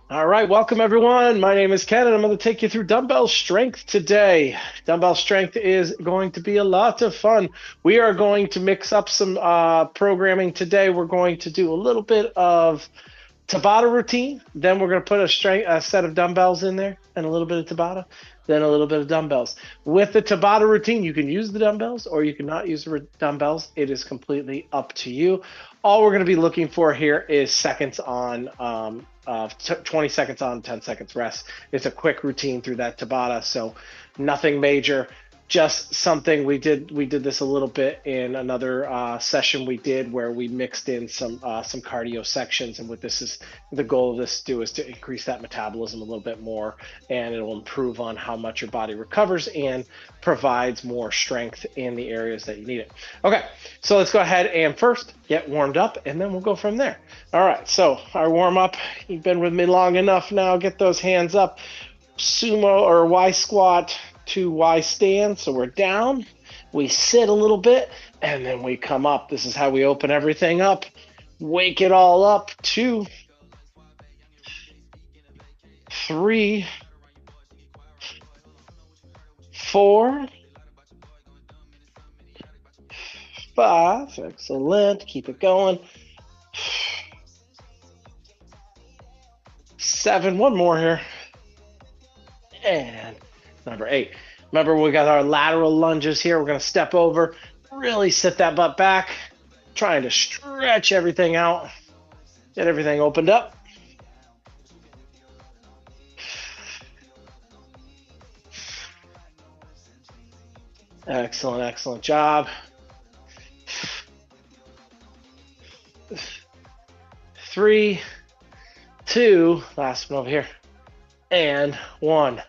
All right, welcome everyone. My name is Ken, and I'm going to take you through dumbbell strength today. Dumbbell strength is going to be a lot of fun. We are going to mix up some programming today. We're going to do a little bit of Tabata routine. Then we're going to put a set of dumbbells in there and a little bit of Tabata, then a little bit of dumbbells. With the Tabata routine, you can use the dumbbells or you can not use the dumbbells. It is completely up to you. All we're going to be looking for here is seconds on 20 seconds on, 10 seconds rest. It's a quick routine through that Tabata, so nothing major. Just something we did this a little bit in another session we did where we mixed in some cardio sections, and what this is the goal of this to do is to increase that metabolism a little bit more, and it will improve on how much your body recovers and provides more strength in the areas that you need it. Okay, so let's go ahead and first get warmed up, and then we'll go from there. All right, so our warm up, you've been with me long enough now. Get those hands up. Sumo or Y squat to Y stand. So we're down, we sit a little bit, and then we come up. This is how we open everything up. Wake it all up. 2, 3, 4, 5. Excellent. Keep it going. 7. One more here. And number 8. Remember, we got our lateral lunges here. We're going to step over, really sit that butt back, trying to stretch everything out, get everything opened up. Excellent, excellent job. 3, 2, last one over here, and 1.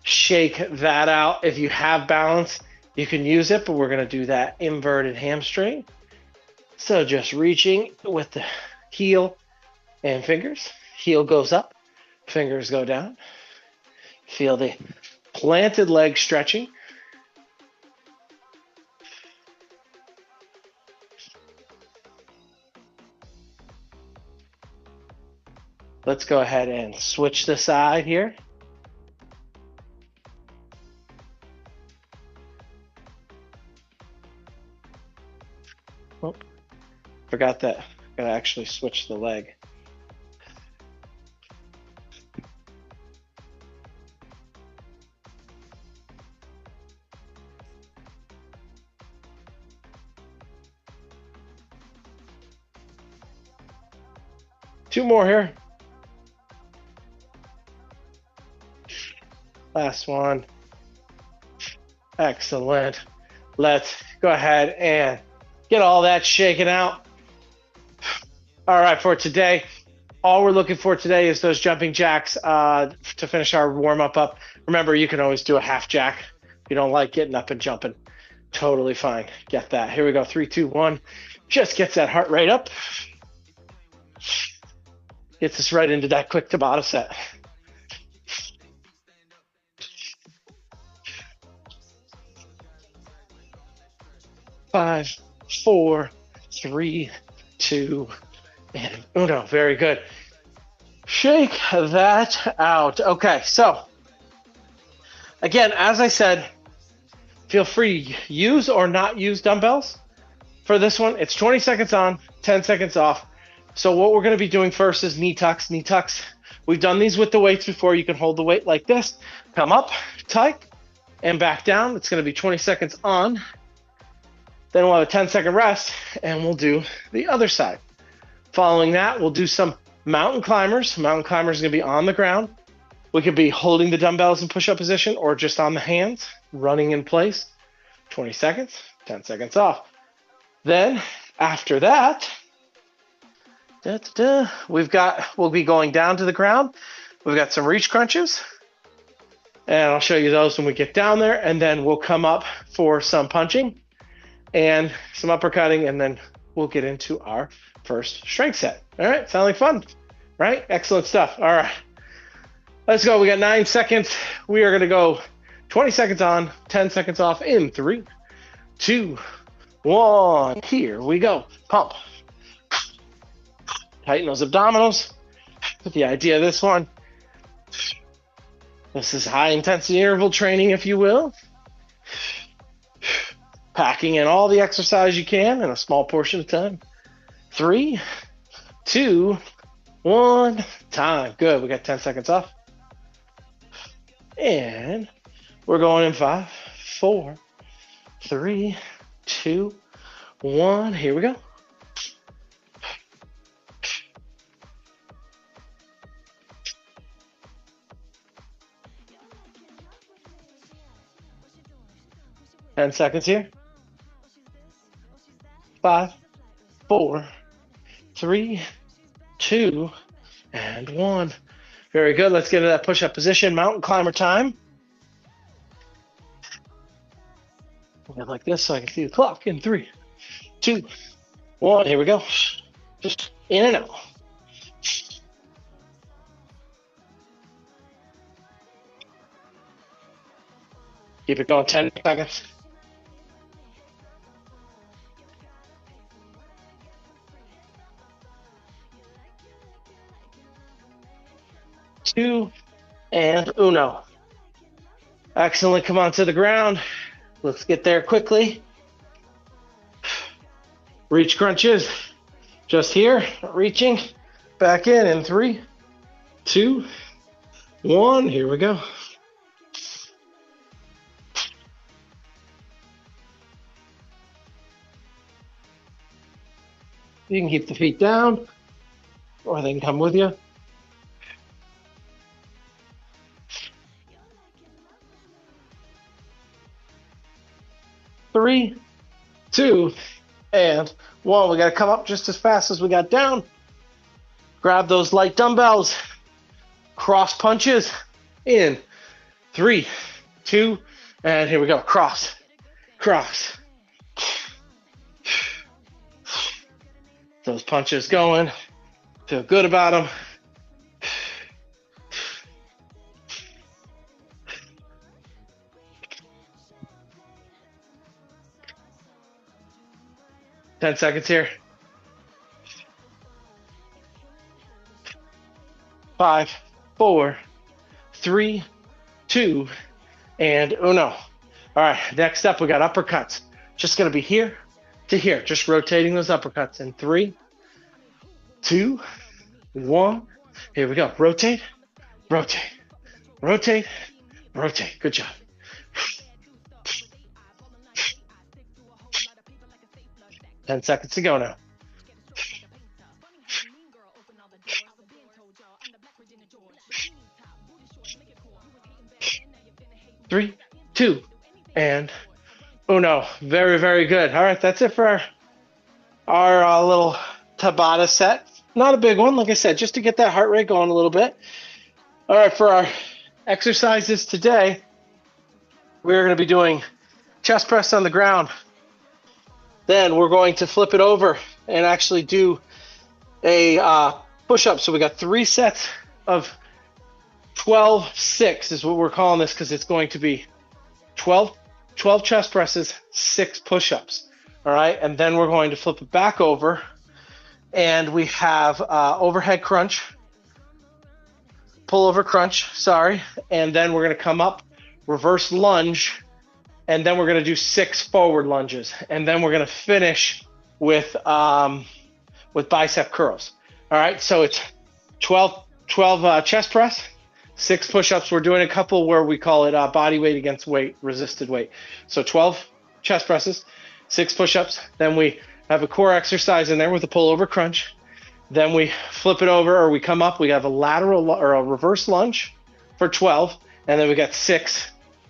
Shake that out. If you have balance, you can use it, but we're going to do that inverted hamstring. So just reaching with the heel and fingers. Heel goes up, fingers go down. Feel the planted leg stretching. Let's go ahead and switch the side here. Oh, forgot that. Gotta actually switch the leg. Two more here. Last one. Excellent. Let's go ahead and get all that shaken out. All right, for today, all we're looking for today is those jumping jacks to finish our warm-up up. Remember, you can always do a half jack. If you don't like getting up and jumping, totally fine. Get that. Here we go. 3, 2, 1. Just gets that heart rate up. Gets us right into that quick Tabata set. Five, 4, 3, 2, and uno. Very good. Shake that out. Okay, so again, as I said, feel free to use or not use dumbbells. For this one, it's 20 seconds on, 10 seconds off. So what we're going to be doing first is knee tucks, knee tucks. We've done these with the weights before. You can hold the weight like this, come up, tight, and back down. It's going to be 20 seconds on. Then we'll have a 10-second rest, and we'll do the other side. Following that, we'll do some mountain climbers. Mountain climbers are going to be on the ground. We could be holding the dumbbells in push-up position or just on the hands, running in place. 20 seconds, 10 seconds off. Then, after that, we'll be going down to the ground. We've got some reach crunches, and I'll show you those when we get down there, and then we'll come up for some punching and some uppercutting, and then we'll get into our first strength set. All right, sound like fun, right? Excellent stuff. All right, let's go. We got 9 seconds. We are going to go 20 seconds on, 10 seconds off in 3, 2, 1. Here we go. Pump. Tighten those abdominals. But the idea of this one This is high intensity interval training, if you will. Packing in all the exercise you can in a small portion of time. 3, 2, 1, time. Good. We got 10 seconds off. And we're going in 5, 4, 3, 2, 1. Here we go. Ten seconds here. 5, 4, 3, 2, and 1. Very good. Let's get into that push-up position. Mountain climber time. We'll go like this so I can see the clock. In 3, 2, 1. Here we go. Just in and out. Keep it going. 10 seconds. 2, and uno. Excellent. Come on to the ground. Let's get there quickly. Reach crunches. Just here. Reaching. Back in 3, 2, 1. Here we go. You can keep the feet down, or they can come with you. 3, 2, and 1. We got to come up just as fast as we got down. Grab those light dumbbells. Cross punches. In 3, 2, and here we go. Cross, cross. Those punches going. Feel good about them. Ten seconds here. 5, 4, 3, 2, and uno. All right, next up we got uppercuts. Just gonna be here to here, just rotating those uppercuts in 3, 2, 1. Here we go. Rotate, rotate, rotate, rotate. Good job. 10 seconds to go now. 3, 2, and uno. Very, very good. All right, that's it for our little Tabata set. Not a big one, like I said, just to get that heart rate going a little bit. All right, for our exercises today, we're going to be doing chest press on the ground. Then we're going to flip it over and actually do a push-up. So we got 3 sets of 12-6 is what we're calling this, because it's going to be 12 chest presses, 6 push-ups. All right, and then we're going to flip it back over, and we have overhead crunch, pull over crunch, sorry, and then we're going to come up, reverse lunge, and then we're going to do 6 forward lunges, and then we're going to finish with bicep curls. All right, so it's 12 chest press, 6 push-ups. We're doing a couple where we call it body weight against weight, resisted weight. So 12 chest presses, 6 push-ups. Then we have a core exercise in there with a pull-over crunch. Then we flip it over, or we come up. We have a lateral or a reverse lunge for 12, and then we got 6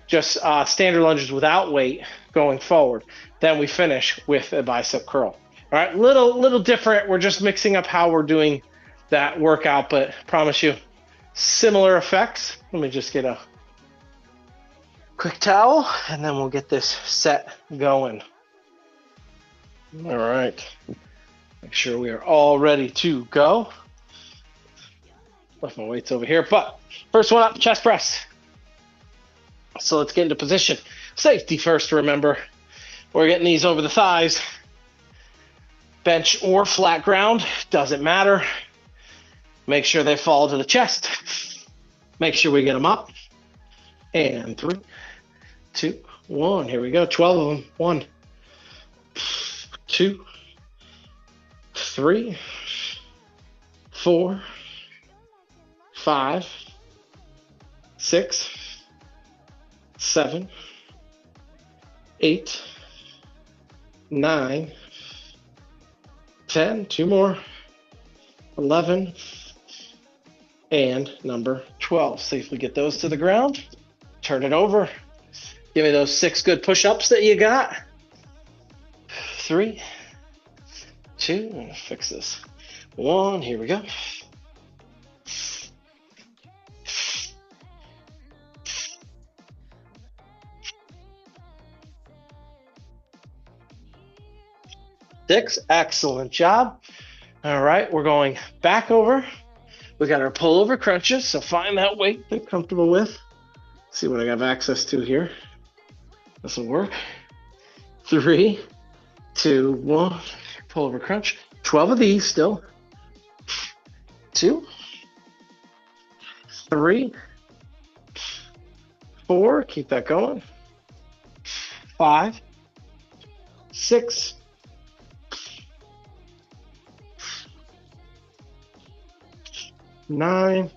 just standard lunges without weight going forward. Then we finish with a bicep curl. All right, little different. We're just mixing up how we're doing that workout, but promise you, similar effects. Let me just get a quick towel, and then we'll get this set going. All right, make sure we are all ready to go. Left my weights over here, but first one up, chest press. So let's get into position. Safety first, remember. We're getting these over the thighs. Bench or flat ground, doesn't matter. Make sure they fall to the chest. Make sure we get them up. And 3, 2, 1. Here we go. 12 of them. 1, 2, 3, 4, 5, 6, 7, 8, 9, 10. 2 more. 11. And number 12. Safely get those to the ground. Turn it over. Give me those 6 good push-ups that you got. 3, 2, and fix this. 1, here we go. Six, excellent job. All right, we're going back over. We got our pullover crunches, so find that weight that you're comfortable with. See what I have access to here. This will work. 3, 2, 1. Pullover crunch. 12 of these still. 2, 3, 4. Keep that going. 5, 6, 9,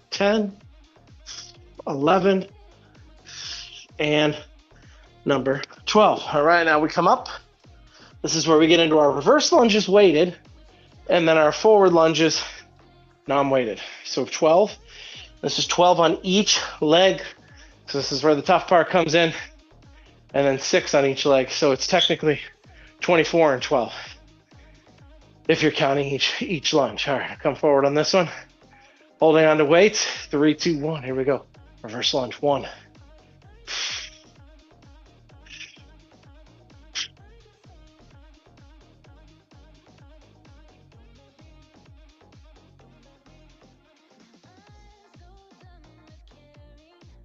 10, 11, and number 12. All right, now we come up. This is where we get into our reverse lunges weighted, and then our forward lunges non-weighted. So 12. This is 12 on each leg. So this is where the tough part comes in, and then 6 on each leg. So it's technically 24 and 12. If you're counting each lunge. All right, come forward on this one. Holding on to weights. 3, 2, 1. Here we go. Reverse lunge. 1.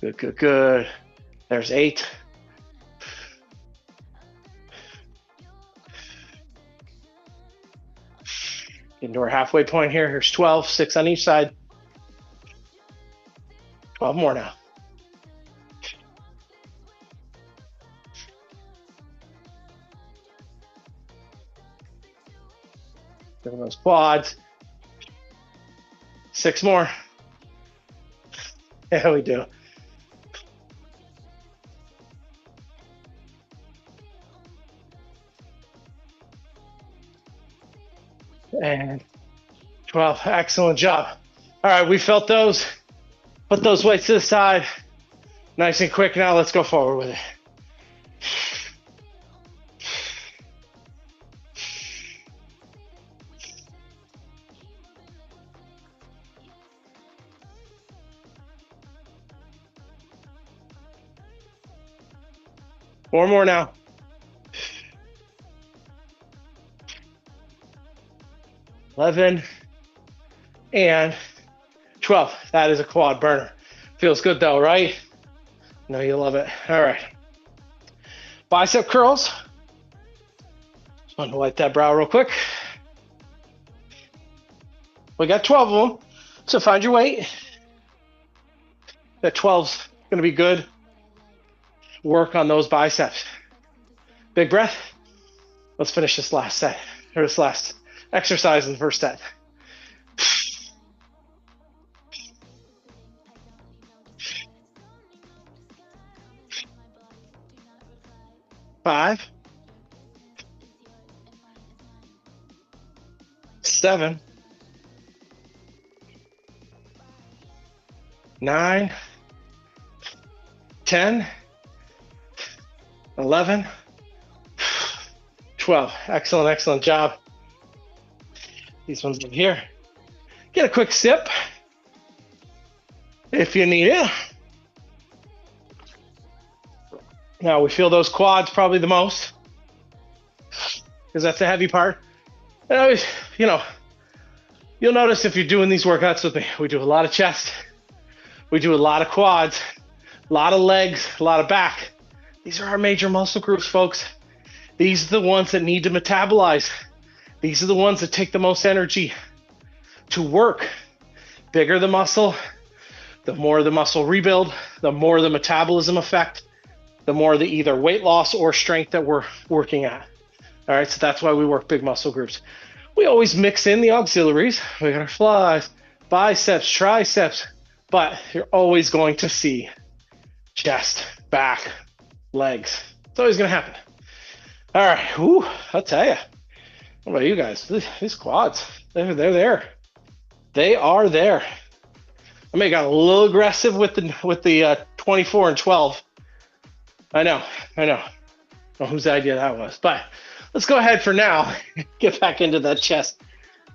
Good, good, good. There's 8. Into our halfway point here. Here's 12, 6 on each side. 12 more now. Doing those quads. 6 more. Yeah, we do. And 12. Excellent job. All right, we felt those. Put those weights to the side. Nice and quick. Now let's go forward with it. Four more now. $11 and 12. That is a quad burner. Feels good though, right? No, you love it. All right. Bicep curls. Just want to wipe that brow real quick. We got 12 of them. So find your weight. That 12's going to be good. Work on those biceps. Big breath. Let's finish this last set, or this last exercise in the first set. Five, 7, 9, 10, 11, 12. Excellent, excellent job. These ones in here. Get a quick sip if you need it. Now we feel those quads probably the most because that's the heavy part. And always, you'll notice if you're doing these workouts with me, we do a lot of chest, we do a lot of quads, a lot of legs, a lot of back. These are our major muscle groups, folks. These are the ones that need to metabolize. These are the ones that take the most energy to work. Bigger the muscle, the more the muscle rebuild, the more the metabolism effect, the more the either weight loss or strength that we're working at. All right, so that's why we work big muscle groups. We always mix in the auxiliaries. We got our flies, biceps, triceps, but you're always going to see chest, back, legs. It's always going to happen. All right, whew, I'll tell you. What about you guys? These quads, they're there. They are there. I may have got a little aggressive with the 24 and 12. I know. I don't know whose idea that was, but let's go ahead for now. Get back into that chest.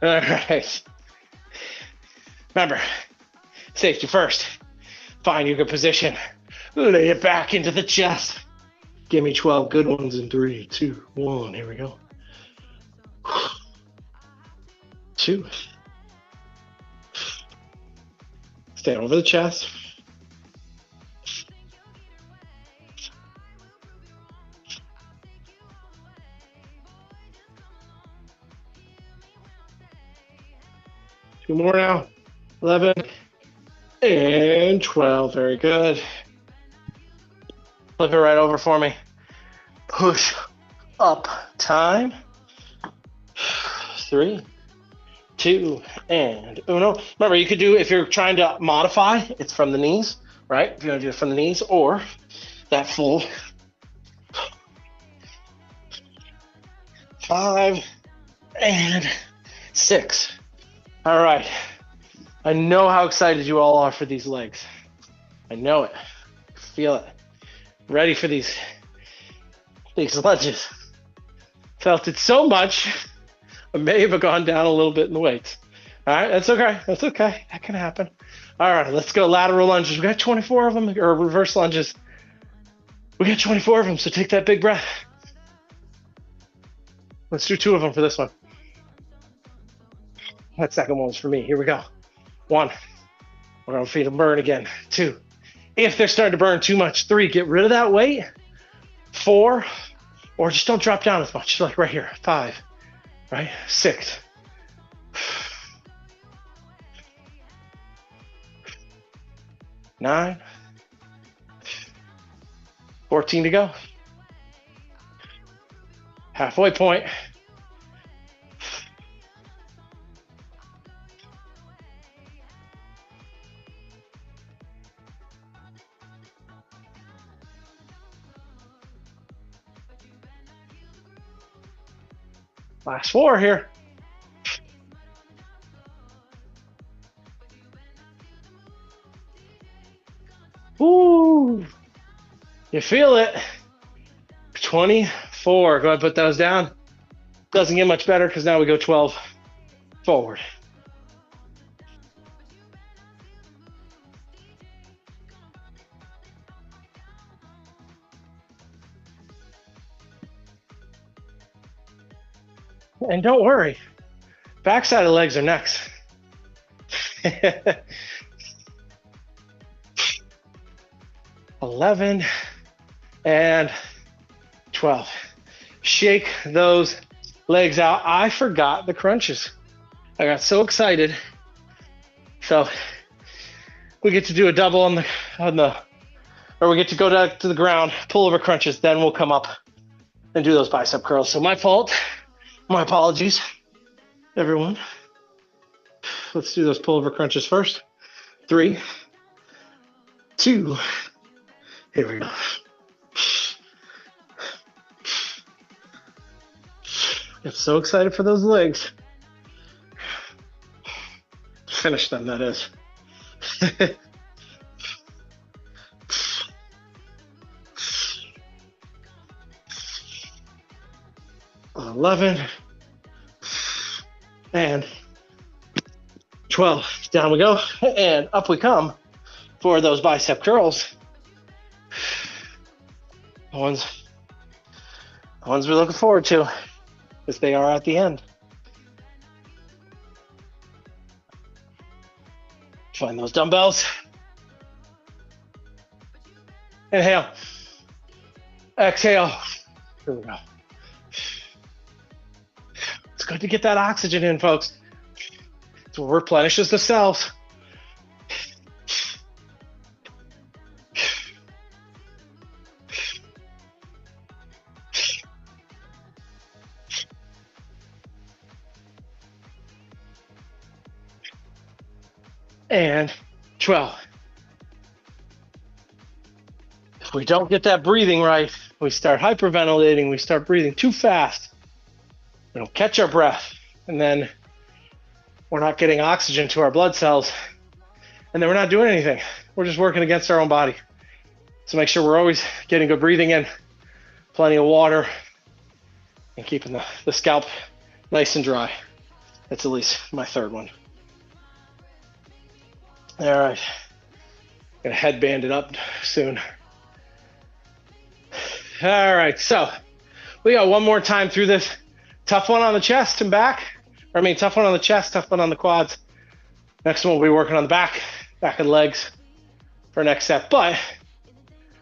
All right. Remember, safety first. Find your good position. Lay it back into the chest. Give me 12 good ones in 3, 2, 1. Here we go. 2. Stand over the chest. 2 more now. 11 and 12. Very good. Flip it right over for me. Push up time. 3, 2, and uno. Remember, you could do, if you're trying to modify, it's from the knees, right? If you want to do it from the knees, or that full 5 and 6. All right. I know how excited you all are for these legs. I know it. Feel it. Ready for these lunges. Felt it so much, I may have gone down a little bit in the weights. All right, that's okay. That's okay. That can happen. All right, let's go lateral lunges. We got 24 of them, or reverse lunges. We got 24 of them, so take that big breath. Let's do 2 of them for this one. That second one was for me. Here we go. 1. We're going to feed them burn again. 2. If they're starting to burn too much, 3. Get rid of that weight. 4. Or just don't drop down as much. Like right here. 5. Right? 6. 9. 14 to go. Halfway point. Last 4 here. Ooh, you feel it. 24. Go ahead and put those down. Doesn't get much better because now we go 12 forward. And don't worry, backside of the legs are next. 11 and 12. Shake those legs out. I forgot the crunches. I got so excited. So we get to do a double on the, or we get to go down to the ground, pull over crunches, then we'll come up and do those bicep curls. So my fault. My apologies, everyone. Let's do those pullover crunches first. 3, 2, here we go. I'm so excited for those legs. Finish them, that is. 11 and 12. Down we go and up we come for those bicep curls. The ones we're looking forward to, because they are at the end. Find those dumbbells. Inhale. Exhale. Here we go. It's good to get that oxygen in, folks. It's what replenishes the cells. and 12. If we don't get that breathing right, we start hyperventilating, we start breathing too fast, we don't catch our breath, and then we're not getting oxygen to our blood cells, and then we're not doing anything. We're just working against our own body. So make sure we're always getting good breathing in, plenty of water, and keeping the scalp nice and dry. That's at least my third one. All right, gonna headband it up soon. All right, so we got one more time through this. Tough one on the chest and back. Tough one on the chest, tough one on the quads. Next one we'll be working on the back of the legs for our next set. But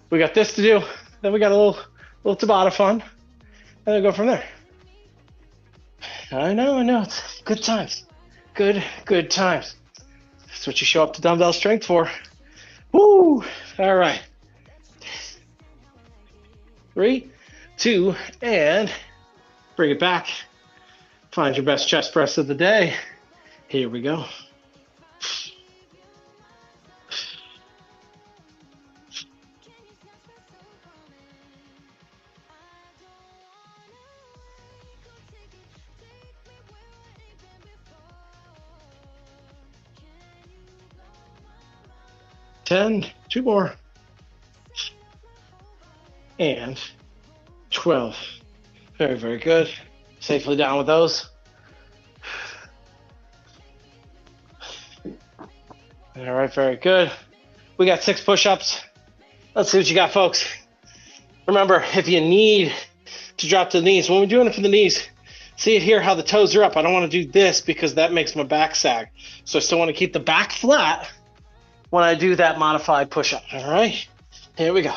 we got this to do. Then we got a little Tabata fun, and then go from there. I know. It's good times. Good times. That's what you show up to Dumbbell Strength for. Woo! All right. 3, 2, and bring it back. Find your best chest press of the day. Here we go. Two more. And 12. Very good. Safely down with those. All right, very good. We got 6 push-ups. Let's see what you got, folks. Remember, if you need to drop to the knees, when we're doing it for the knees, see it here how the toes are up. I don't want to do this because that makes my back sag. So I still want to keep the back flat when I do that modified push-up. All right, here we go.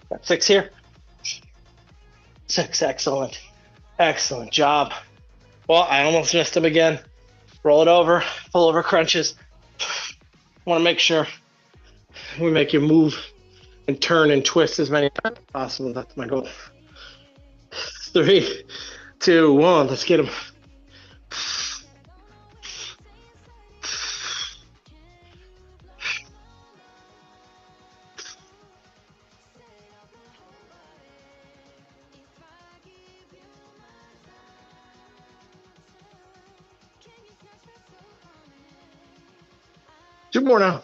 Got 6 here. 6, excellent job. Well, I almost missed them again. Roll it over, pull over crunches. Want to make sure we make you move and turn and twist as many times as possible. That's my goal. 3, 2, 1, let's get them. Two more now.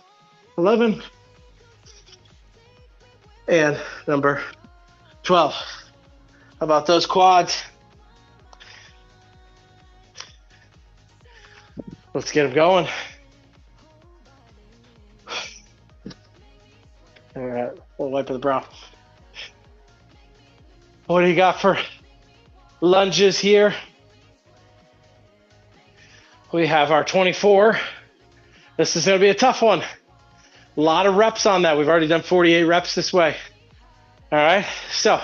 11 and number 12. How about those quads? Let's get them going. All right, we'll wipe the brow. What do you got for lunges here? We have our 24. This is going to be a tough one. A lot of reps on that. We've already done 48 reps this way. All right, so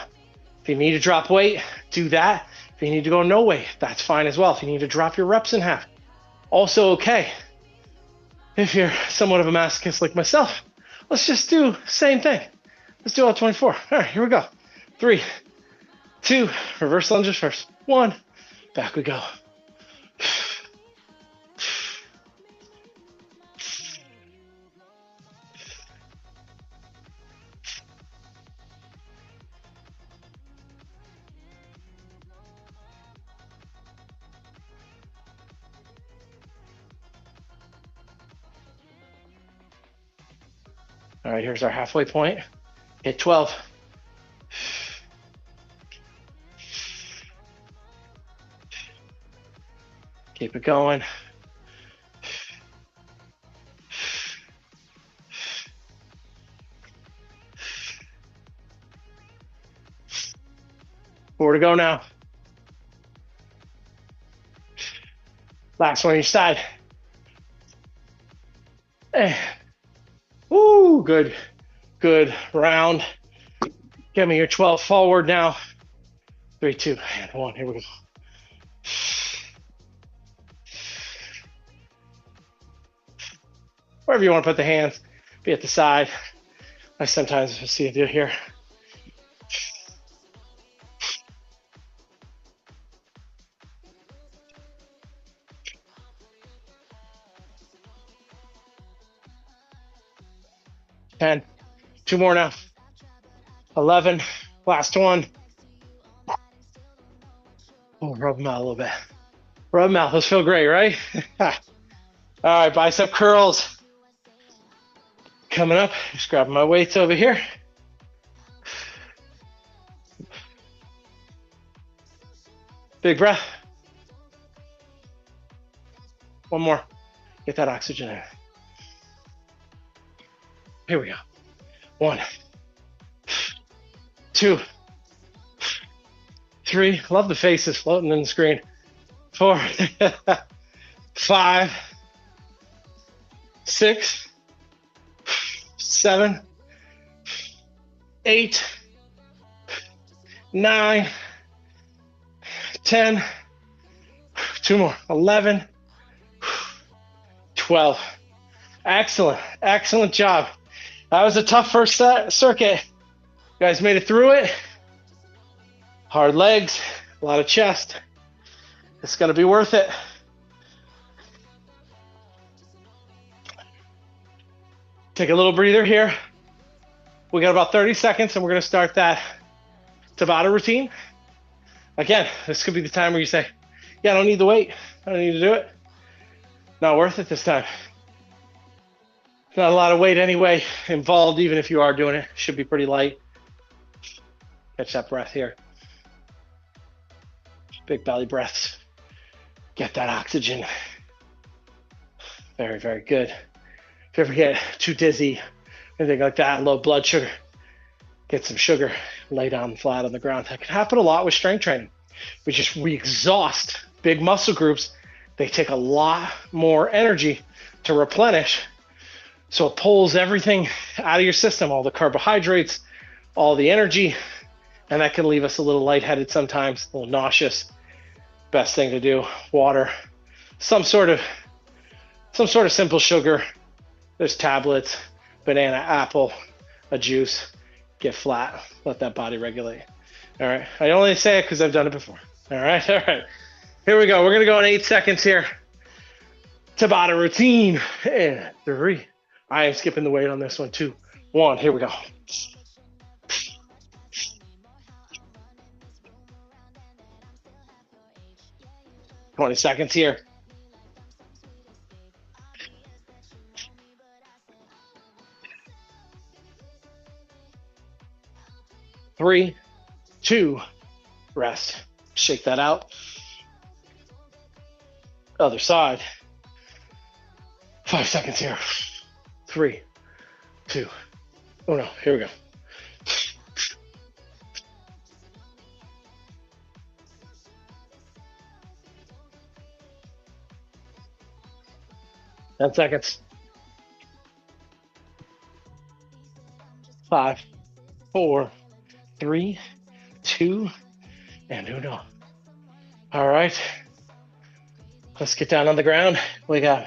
if you need to drop weight, do that. If you need to go no weight, that's fine as well. If you need to drop your reps in half, also okay. If you're somewhat of a masochist like myself, let's just do the same thing. Let's do all 24. All right, here we go. 3, 2, reverse lunges first. 1, back we go. All right, here's our halfway point. Hit 12. Keep it going. Four to go now. Last one each side. Woo, good round. Give me your 12 forward now. 3, 2, and 1. Here we go. Wherever you want to put the hands, be at the side. I sometimes see you do here. 10. Two more now. 11. Last one. Oh, rub them out a little bit. Rub them out. Those feel great, right? All right, bicep curls. Coming up. Just grabbing my weights over here. Big breath. One more. Get that oxygen in. Here we go. 1, 2, 3. Love the faces floating in the screen. 4, 5, 6, 7, 8, 9, 10. 2 more. 11, 12. Excellent. Excellent job. That was a tough first circuit. You guys made it through it. Hard legs, a lot of chest. It's going to be worth it. Take a little breather here. We got about 30 seconds and we're going to start that Tabata routine. Again, this could be the time where you say, yeah, I don't need the weight. I don't need to do it. Not worth it this time. Not a lot of weight anyway involved, even if you are doing it. Should be pretty light. Catch that breath here. Big belly breaths. Get that oxygen. Very, very good. If you ever get too dizzy, anything like that, low blood sugar, get some sugar, lay down flat on the ground. That can happen a lot with strength training. We exhaust big muscle groups. They take a lot more energy to replenish. So it pulls everything out of your system, all the carbohydrates, all the energy, and that can leave us a little lightheaded sometimes, a little nauseous. Best thing to do, water, some sort of simple sugar. There's tablets, banana, apple, a juice. Get flat, let that body regulate. All right, I only say it because I've done it before. All right. Here we go. We're gonna go in 8 seconds here. Tabata routine. And 3. I am skipping the weight on this one. 2, 1. Here we go. $20 seconds here. 3, 2, rest. Shake that out. Other side. 5 seconds here. 3, 2, oh no, here we go. Ten seconds. 5, 4, 3, 2, and uno. All right. Let's get down on the ground. We got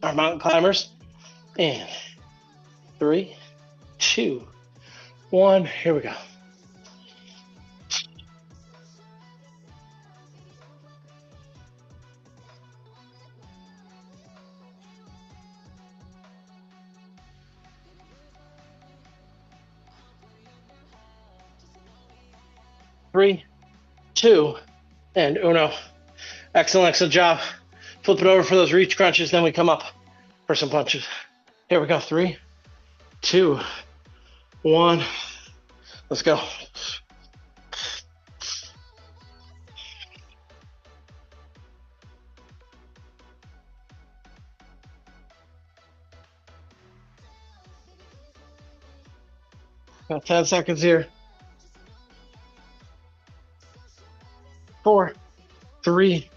our mountain climbers. And 3, 2, 1. Here we go. Three, 2, and uno. Excellent job. Flip it over for those reach crunches, then we come up for some punches. Here we go. 3, 2, 1. Let's go. Got 10 seconds here. 4, 3,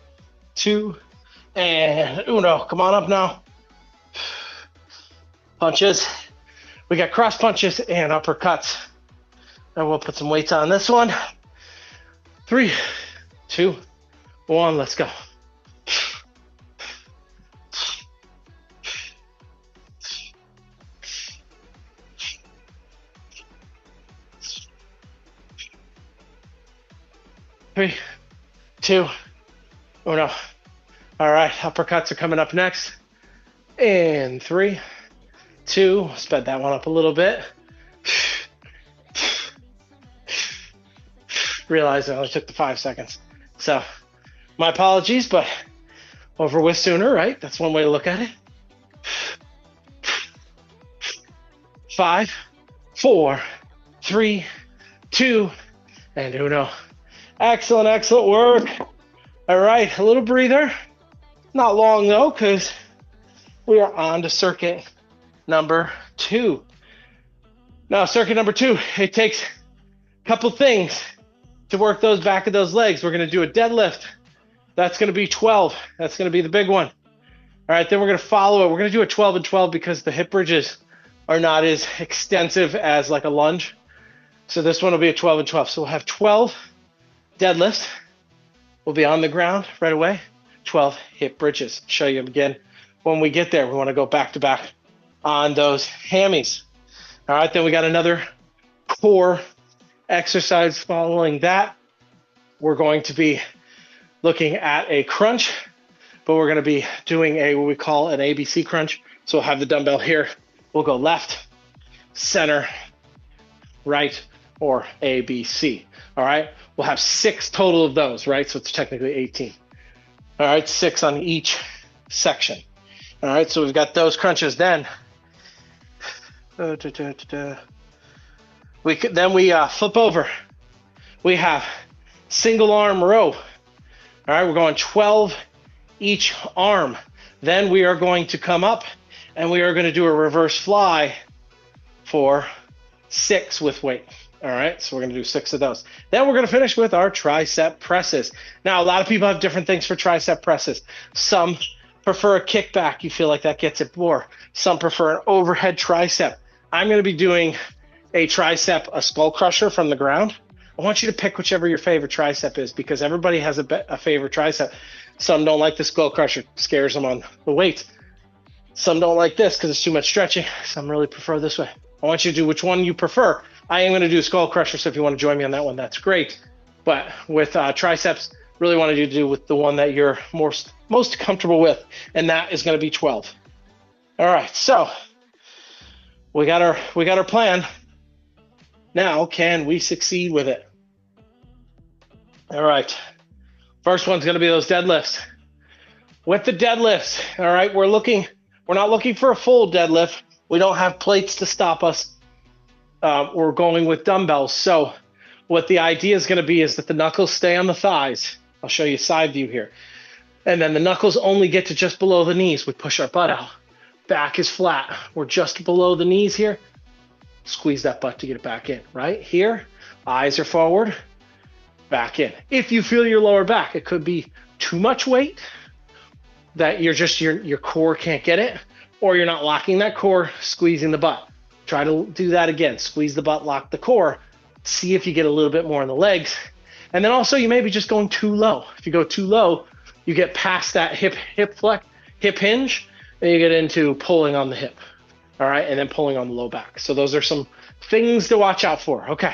2, and uno. Come on up now. Punches. We got cross punches and uppercuts. And we'll put some weights on this one. 3, 2, 1. Let's go. Three, 2, uno. All right, uppercuts are coming up next. And 3, 2. Sped that one up a little bit. Realized I only took the 5 seconds. So my apologies, but over with sooner, right? That's one way to look at it. 5, 4, 3, 2, and uno. Excellent, excellent work. All right, a little breather. Not long though, because we are on to circuit number 2. Now, circuit number 2, it takes a couple things to work those back of those legs. We're going to do a deadlift. That's going to be 12. That's going to be the big one. All right, then we're going to follow it. We're going to do a 12 and 12 because the hip bridges are not as extensive as like a lunge. So this one will be a 12 and 12. So we'll have 12 deadlifts. We'll be on the ground right away. 12 hip bridges. Show you again when we get there. We want to go back to back on those hammies. All right, then we got another core exercise following that. We're going to be looking at a crunch, but we're going to be doing a what we call an ABC crunch. So we'll have the dumbbell here. We'll go left, center, right, or ABC. All right, we'll have 6 total of those, right? So it's technically 18. All right, 6 on each section. All right, so we've got those crunches. Then we flip over. We have single arm row. All right, we're going 12 each arm. Then we are going to come up and we are going to do a reverse fly for 6 with weight. All right, so we're going to do 6 of those. Then we're going to finish with our tricep presses. Now, a lot of people have different things for tricep presses. Some prefer a kickback. You feel like that gets it more. Some prefer an overhead tricep. I'm going to be doing a tricep, a skull crusher from the ground. I want you to pick whichever your favorite tricep is because everybody has a favorite tricep. Some don't like the skull crusher, scares them on the weight. Some don't like this because it's too much stretching. Some really prefer this way. I want you to do which one you prefer. I am going to do skull crusher, so if you want to join me on that one, that's great. But with triceps, really want you to do with the one that you're most comfortable with, and that is going to be 12. All right, so we got our plan. Now, can we succeed with it? All right, first one's going to be those deadlifts. With the deadlifts, all right, we're not looking for a full deadlift. We don't have plates to stop us. We're going with dumbbells. So what the idea is going to be is that the knuckles stay on the thighs. I'll show you a side view here. And then the knuckles only get to just below the knees. We push our butt out. Back is flat. We're just below the knees here. Squeeze that butt to get it back in. Right here, eyes are forward, back in. If you feel your lower back, it could be too much weight that your core can't get it, or you're not locking that core, squeezing the butt. Try to do that again. Squeeze the butt, lock the core. See if you get a little bit more in the legs. And then also you may be just going too low. If you go too low, you get past that hip hinge, and you get into pulling on the hip. All right, and then pulling on the low back. So those are some things to watch out for. Okay,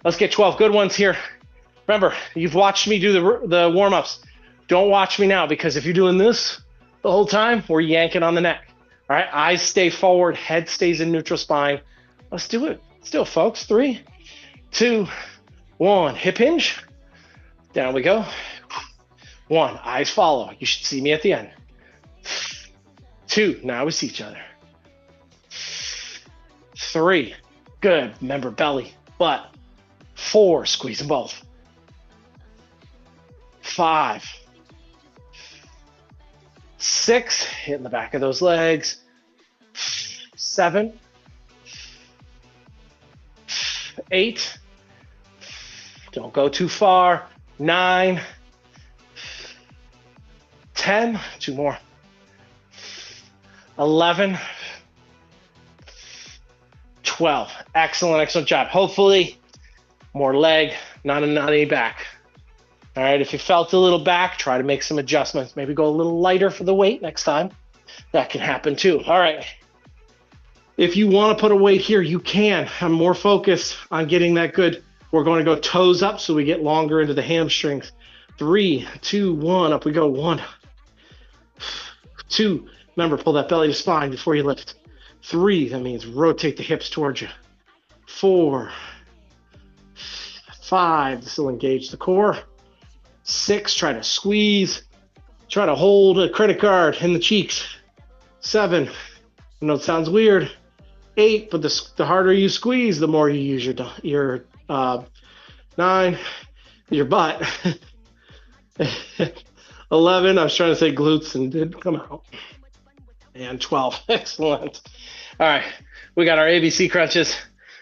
let's get 12 good ones here. Remember, you've watched me do the warm-ups. Don't watch me now, because if you're doing this the whole time, we're yanking on the neck. All right, eyes stay forward, head stays in neutral spine. Let's do it. Let's do it, folks. 3, 2, 1. Hip hinge. Down we go. 1. Eyes follow. You should see me at the end. 2. Now we see each other. 3. Good. Remember, belly, butt. 4. Squeeze them both. 5. 6. Hitting the back of those legs. 7. 8. Don't go too far. 9. 10. 2 more. 11. 12. Excellent job. Hopefully, more leg, not any back. All right, if you felt a little back, try to make some adjustments. Maybe go a little lighter for the weight next time. That can happen too. All right. If you want to put a weight here, you can. I'm more focused on getting that good. We're going to go toes up so we get longer into the hamstrings. 3, 2, 1. Up we go. 1, 2. Remember, pull that belly to spine before you lift. 3, that means rotate the hips towards you. 4, 5, this will engage the core. 6, try to squeeze. Try to hold a credit card in the cheeks. 7, I know it sounds weird. 8, but the harder you squeeze, the more you use your 9, your butt. 11, I was trying to say glutes and didn't come out. And 12, excellent. All right, we got our ABC crunches.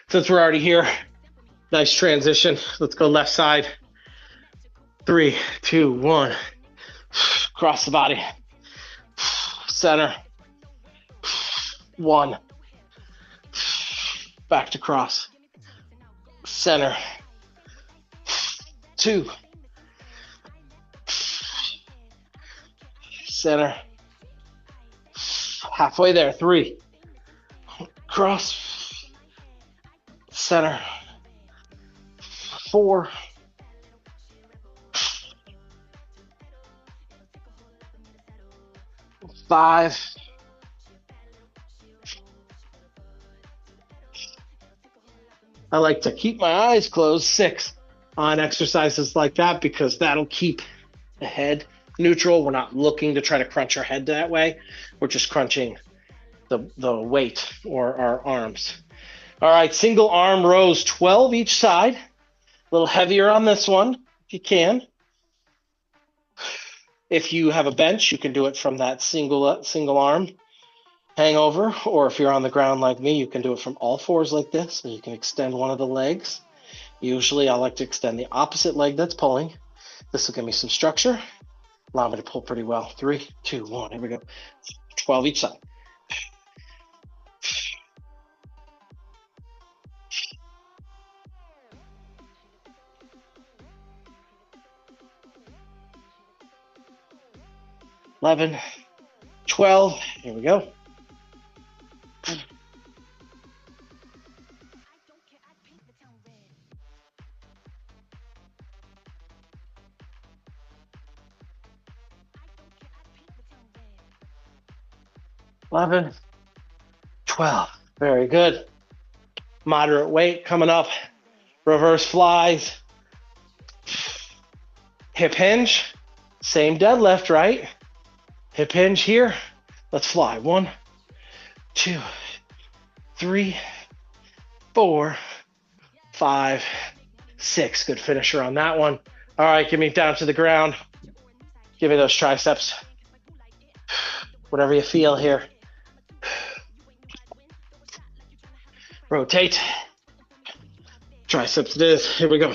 Since we're already here, nice transition. Let's go left side. 3, 2, 1. Cross the body. Center. 1. Back to cross. Center. 2. Center. Halfway there. 3. Cross. Center. 4. 5. I like to keep my eyes closed. 6 on exercises like that because that'll keep the head neutral. We're not looking to try to crunch our head that way. We're just crunching the weight or our arms. All right, single arm rows, 12 each side. A little heavier on this one if you can. If you have a bench, you can do it from that single arm hangover, or if you're on the ground like me, you can do it from all fours like this, and you can extend one of the legs. Usually I like to extend the opposite leg that's pulling. This will give me some structure, allow me to pull pretty well. 3, 2, 1, here we go. 12 each side. $11, $12, here we go. $11, $12, very good. Moderate weight coming up. Reverse flies. Hip hinge, same deadlift, right? Hip hinge here. Let's fly. 1, 2, 3, 4, 5, 6. Good finisher on that one. All right, get me down to the ground. Give me those triceps. Whatever you feel here. Rotate. Triceps it is. Here we go.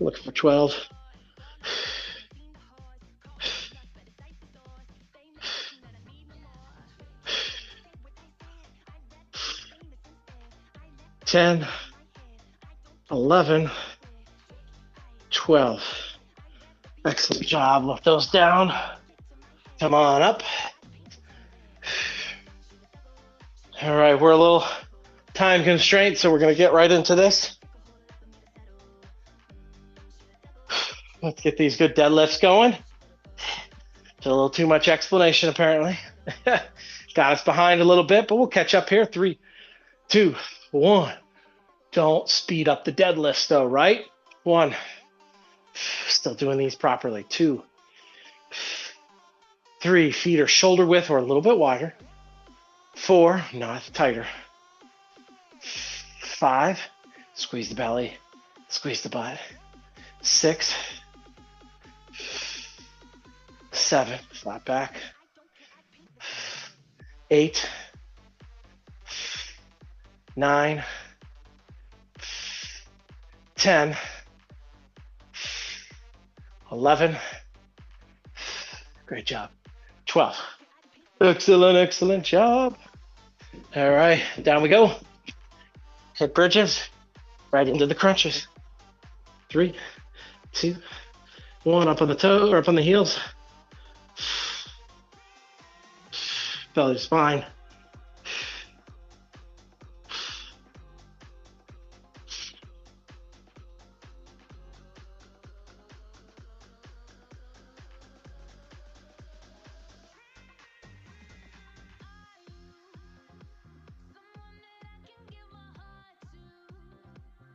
Looking for 12. $10, $11, $12. Excellent job. Lift those down. Come on up. All right, we're a little time constrained, so we're going to get right into this. Let's get these good deadlifts going. It's a little too much explanation, apparently. Got us behind a little bit, but we'll catch up here. 3, 2, 1. Don't speed up the deadlifts, though, right? 1. Still doing these properly. 2, 3. Feet are shoulder width or a little bit wider. 4. Not tighter. 5. Squeeze the belly. Squeeze the butt. 6. 7, flat back. 8, 9, 10, 11. Great job. 12. Excellent, excellent job. All right, down we go. Hip bridges, right into the crunches. 3, 2, 1, up on the toe or up on the heels. Belly to spine.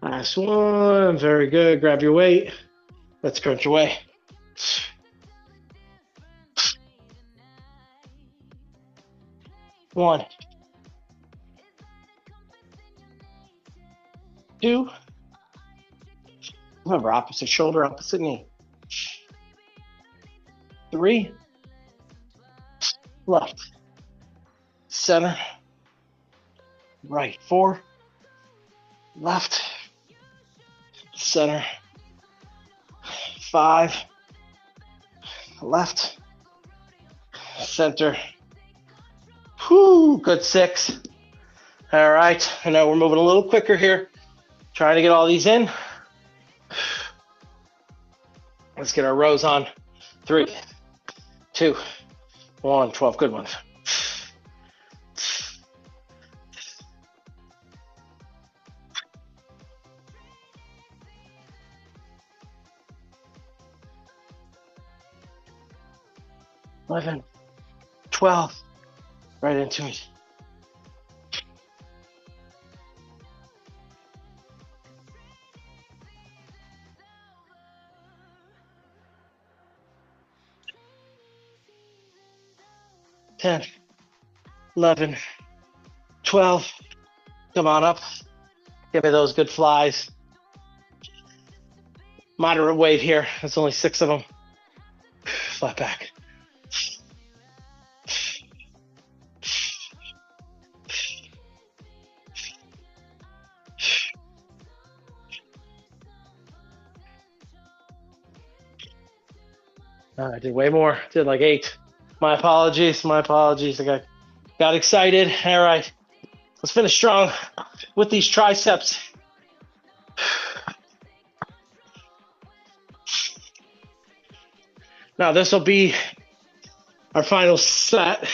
Last one. Very good. Grab your weight. Let's crunch away. 1, 2. Remember, opposite shoulder, opposite knee. 3. Left. Center. Right. 4. Left. Center. 5. Left. Center. Whew, good 6. All right, I know we're moving a little quicker here. Trying to get all these in. Let's get our rows on. 3, 2, 1, 12 good ones. $11, $12, right into it. $10, $11, $12. Come on up. Give me those good flies. Moderate weight here. There's only 6 of them. Flat back. I did way more. Did like 8. My apologies. I got excited. All right. Let's finish strong with these triceps. Now this will be our final set.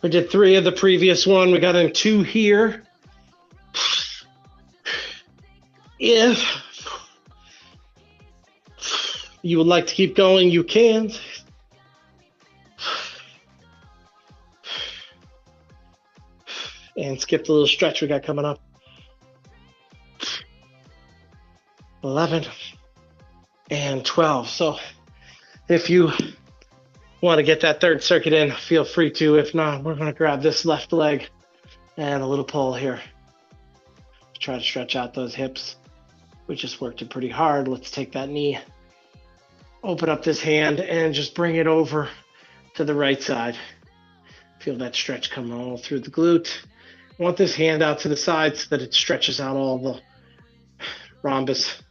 We did 3 of the previous one. We got in 2 here. If you would like to keep going, you can. And skip the little stretch we got coming up. 11 and 12. So if you want to get that 3rd circuit in, feel free to. If not, we're going to grab this left leg and a little pull here. Try to stretch out those hips. We just worked it pretty hard. Let's take that knee, open up this hand, and just bring it over to the right side. Feel that stretch come all through the glute. I want this hand out to the side so that it stretches out all the rhombus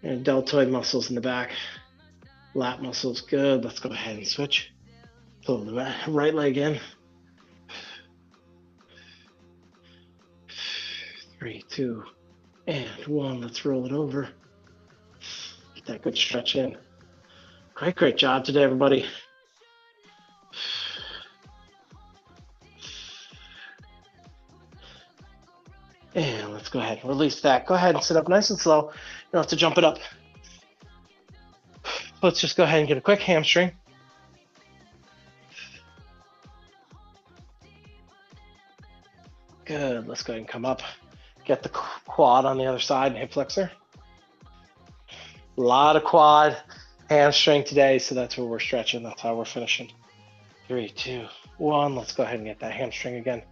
and deltoid muscles in the back. Lat muscles, good. Let's go ahead and switch. Pull the right leg in. 3, 2, and 1. Let's roll it over. Get that good stretch in. Great job today, everybody. And let's go ahead and release that. Go ahead and sit up nice and slow. You don't have to jump it up. Let's just go ahead and get a quick hamstring. Good. Let's go ahead and come up. Get the quad on the other side and hip flexor. A lot of quad, hamstring today, so that's what we're stretching. That's how we're finishing. 3, 2, 1. Let's go ahead and get that hamstring again.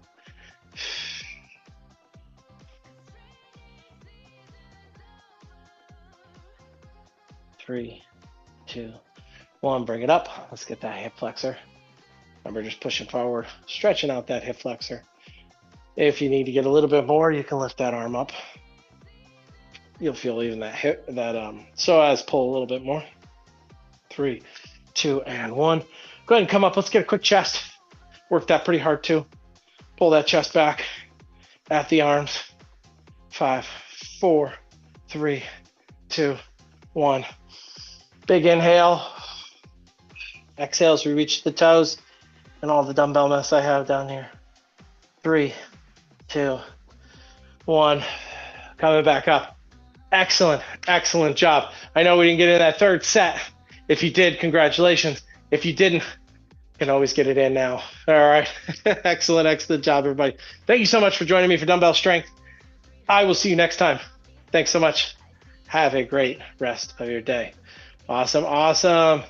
3, 2, 1. Bring it up. Let's get that hip flexor. Remember, just pushing forward, stretching out that hip flexor. If you need to get a little bit more, you can lift that arm up. You'll feel even that hip, psoas pull a little bit more. 3, 2, and 1. Go ahead and come up. Let's get a quick chest. Work that pretty hard too. Pull that chest back at the arms. 5, 4, 3, 2, 1. Big inhale. Exhale as we reach the toes and all the dumbbell mess I have down here. 3, 2, 1. Coming back up. Excellent job. I know we didn't get in that 3rd set. If you did, congratulations. If you didn't, you can always get it in now. All right. Excellent job, everybody. Thank you so much for joining me for Dumbbell Strength. I will see you next time. Thanks so much. Have a great rest of your day. Awesome. Awesome.